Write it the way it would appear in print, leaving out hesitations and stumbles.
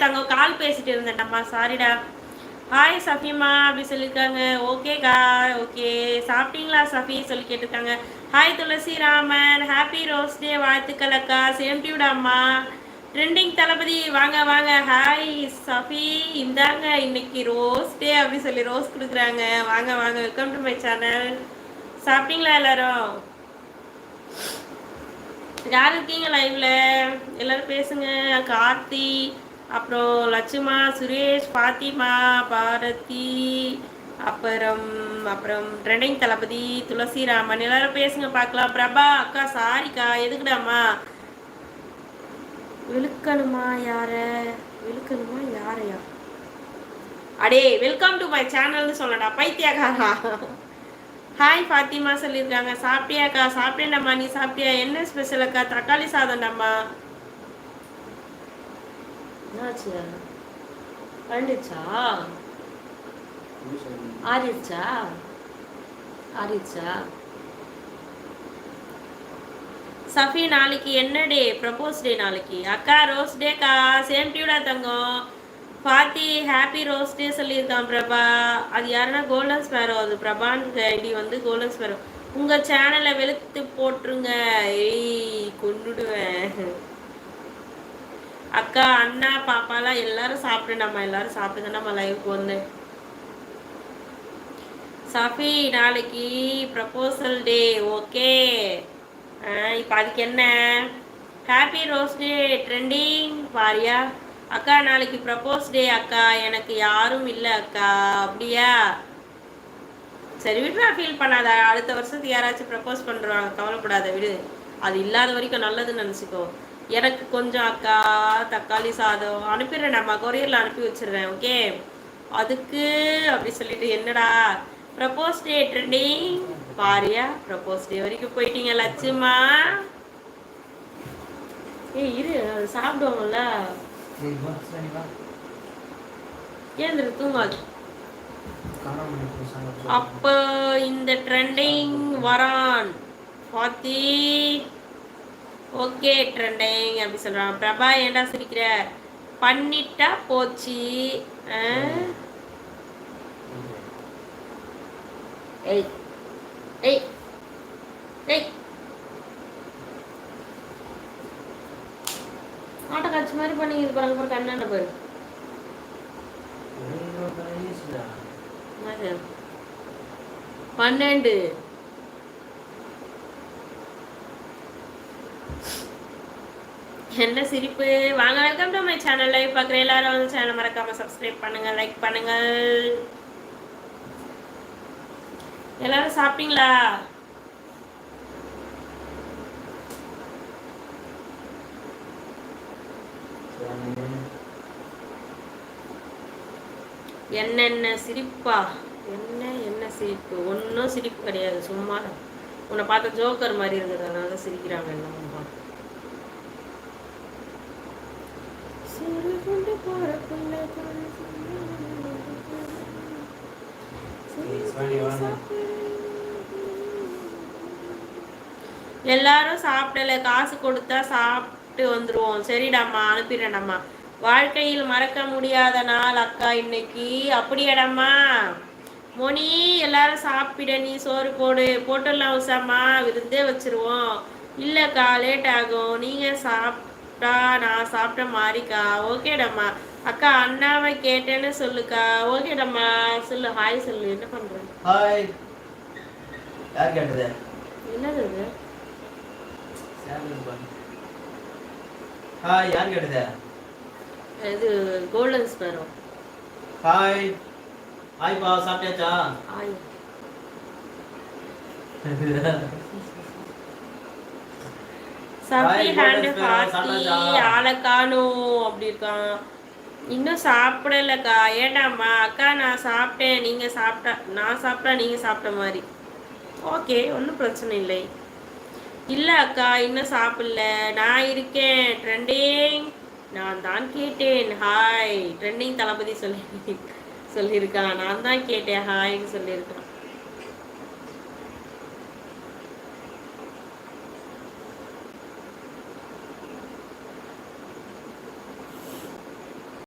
தங்கம் கால் பேசிட்டு இருந்தேன்டம்மா, சாரிடா. ஹாய் சஃபிமா அப்படி சொல்லியிருக்காங்க. ஓகேக்கா, ஓகே. சாப்பிட்டீங்களா சஃபி சொல்லி கேட்டிருக்காங்க. ஹாய் துளசி ராமன், ஹாப்பி ரோஸ் டே வாழ்த்துக்கள் அக்கா. சேம் டியூடாம்மா. ட்ரெண்டிங் தளபதி வாங்க வாங்க. ஹாய் சஃபி, இந்தாங்க இன்னைக்கு ரோஸ் டே அப்படி சொல்லி ரோஸ் கொடுக்குறாங்க. வாங்க வாங்க, வெல்கம் டு மை சேனல். சாப்பிட்டீங்களா எல்லாரும்? யார் இருக்கீங்க லைவ்ல? எல்லாரும் பேசுங்க. கார்த்தி, அப்புறம் லட்சுமா, சுரேஷ், ஃபாத்திமா, பாரதி, அப்புறம் அப்புறம் ட்ரெண்டிங் தளபதி, துளசிராமன், எல்லாரும் பேசுங்க பார்க்கலாம். பிரபா அக்கா சாரிக்கா, எதுக்குடாம்மா விழுக்கணுமா? யார விழுக்கணுமா? யாரையா? அடே வெல்கம் டு மை சேனல்னு சொல்லடா பைத்தியக்காரா. ஹாய் ஃபாத்திமா சொல்லியிருக்காங்க. சாப்பிட்டியாக்கா? சாப்பிட்டேன்டாம்மா, நீ சாப்பிட்டியா? என்ன ஸ்பெஷல் அக்கா? தக்காளி சாதம்டாம்மா. என்னாச்சு? கண்டுச்சா? ஆறிடுச்சா? ஆறிடுச்சா? சஃபி நாளைக்கு என்ன டே? ப்ரப்போஸ் டே நாளைக்கு. அக்கா ரோஸ் டேக்கா. சேம் டியூடா தங்கம். ஃபாத்தி ஹாப்பி ரோஸ் டே சொல்லியிருக்கான் பிரபா. அது யாருன்னா கோல்டன் ஸ்பேரோ. அது பிரபான்னு ஐடி வந்து கோல்டன் ஸ்பேரோ. உங்கள் சேனலை வெளுத்து போட்டுருங்க. ஏய் கொண்டுடுவேன். அக்கா அண்ணா பாப்பாலாம் எல்லாரும் சாப்பிட்டு, நம்ம எல்லாரும் சாப்பிட்டு நம்ம லைவுக்கு வந்தேன். சஃபி நாளைக்கு ப்ரப்போசல் டே. ஓகே, இப்போ அதுக்கு என்ன? ஹாப்பி ரோஸ் டே ட்ரெண்டிங் பாரியா. அக்கா நாளைக்கு ப்ரப்போஸ் டே அக்கா. எனக்கு யாரும் இல்லை அக்கா. அப்படியா? சரி விடுறா, ஃபீல் பண்ணாத. அடுத்த வருஷத்துக்கு யாராச்சும் ப்ரப்போஸ் பண்ணுறாங்க, கவலைப்படாத, விடு. அது இல்லாத வரைக்கும் நல்லதுன்னு நினச்சிக்கோ. எனக்கு கொஞ்சம் அக்கா தக்காளி சாதம் அனுப்பிடுறேன், நம்ம கொரியரில் அனுப்பி வச்சிடுறேன். ஓகே, அதுக்கு அப்படி சொல்லிட்டு என்னடா ப்ரப்போஸ் டே ட்ரெண்டிங் பாரியா. ப்ரப்போஸ் டே வரைக்கும் போயிட்டீங்க லட்சுமா. ஏய் இரு, அது சாப்பிடுவாங்கல்ல. ஏன் தூங்காது. அப்போ இந்த ட்ரெண்டிங் வரான் பாத்தி. ஓகே ட்ரெண்டிங் அப்படி சொல்றான். பிரபா ஏண்டா சிரிக்கிற? பண்ணிட்டா போச்சு. ஏய் ஏய் ஏய், ஆட்ட காட்சி மாதிரி பண்ணி இருப்பாங்க பாரு. கண்ணாண்ட பாரு. 12 என்ன சிரிப்பு? வாங்க, welcome to my channel. Live பார்க்குற எல்லாரும் வந்து சேனல் மறக்காம சப்ஸ்கிரைப் பண்ணுங்க, லைக் பண்ணுங்க. எல்லாரும் சாப்பிட்டீங்களா? என்னென்ன சிரிப்பா? என்ன சிரிப்பு? ஒன்றும் சிரிப்பு கிடையாது, சும்மா உன்னை பார்த்த ஜோக்கர் மாதிரி இருக்குது, அதனால தான் சிரிக்கிறாங்க. என்னம்மா எல்லாரும் சாப்பிடல, காசு கொடுத்தா சாப்பிட்டு வந்துருவோம். சரிடாம்மா, அனுப்பிடுறேன்டாம்மா. வாழ்க்கையில் மறக்க முடியாத நாள் அக்கா இன்னைக்கு. அப்படியாடாம்மா? மோனி எல்லாரும் சாப்பிட, நீ சோறு போட்டுடலாம் உசாமா, விருந்தே வச்சிருவோம். இல்லைக்கா லேட் ஆகும், நீங்கள் சாப்பிட்டா நான் சாப்பிட்ட மாதிரிக்கா. ஓகேடம்மா. அக்கா அண்ணாவை கேட்டேன்னு சொல்லுக்கா. ஓகேடம்மா சொல்லு. ஹாய் சொல்லு. என்ன பண்றேன்? ஹாய். யார் கேட்டது? என்னது இது? ஹாய், யார் கேட்டது? இது கோல்டன் ஸ்பேரோ. ஹாய். ஹாய் பா, சாப்பிட்டாச்சா? ஹாய். சஃபி ஹேண்ட் ஃபாஸ்டி ஆளக்கானோ அப்படி இருக்கான். இன்னும் சாப்பிடலக்கா. ஏண்டாம்மா? அக்கா நான் சாப்பிட்டேன், நீங்கள் சாப்பிட்டா நான் சாப்பிட்டா நீங்கள் சாப்பிட்ட மாதிரி. ஓகே, ஒன்றும் பிரச்சனை இல்லை. இல்லை அக்கா இன்னும் சாப்பிடல, நான் இருக்கேன். ட்ரெண்டிங் நான் தான் கேட்டேன். ஹாய் ட்ரெண்டிங் தளபதி சொல்லியிருக்கான். நான் தான் கேட்டேன் ஹாய்ன்னு சொல்லியிருக்கான்.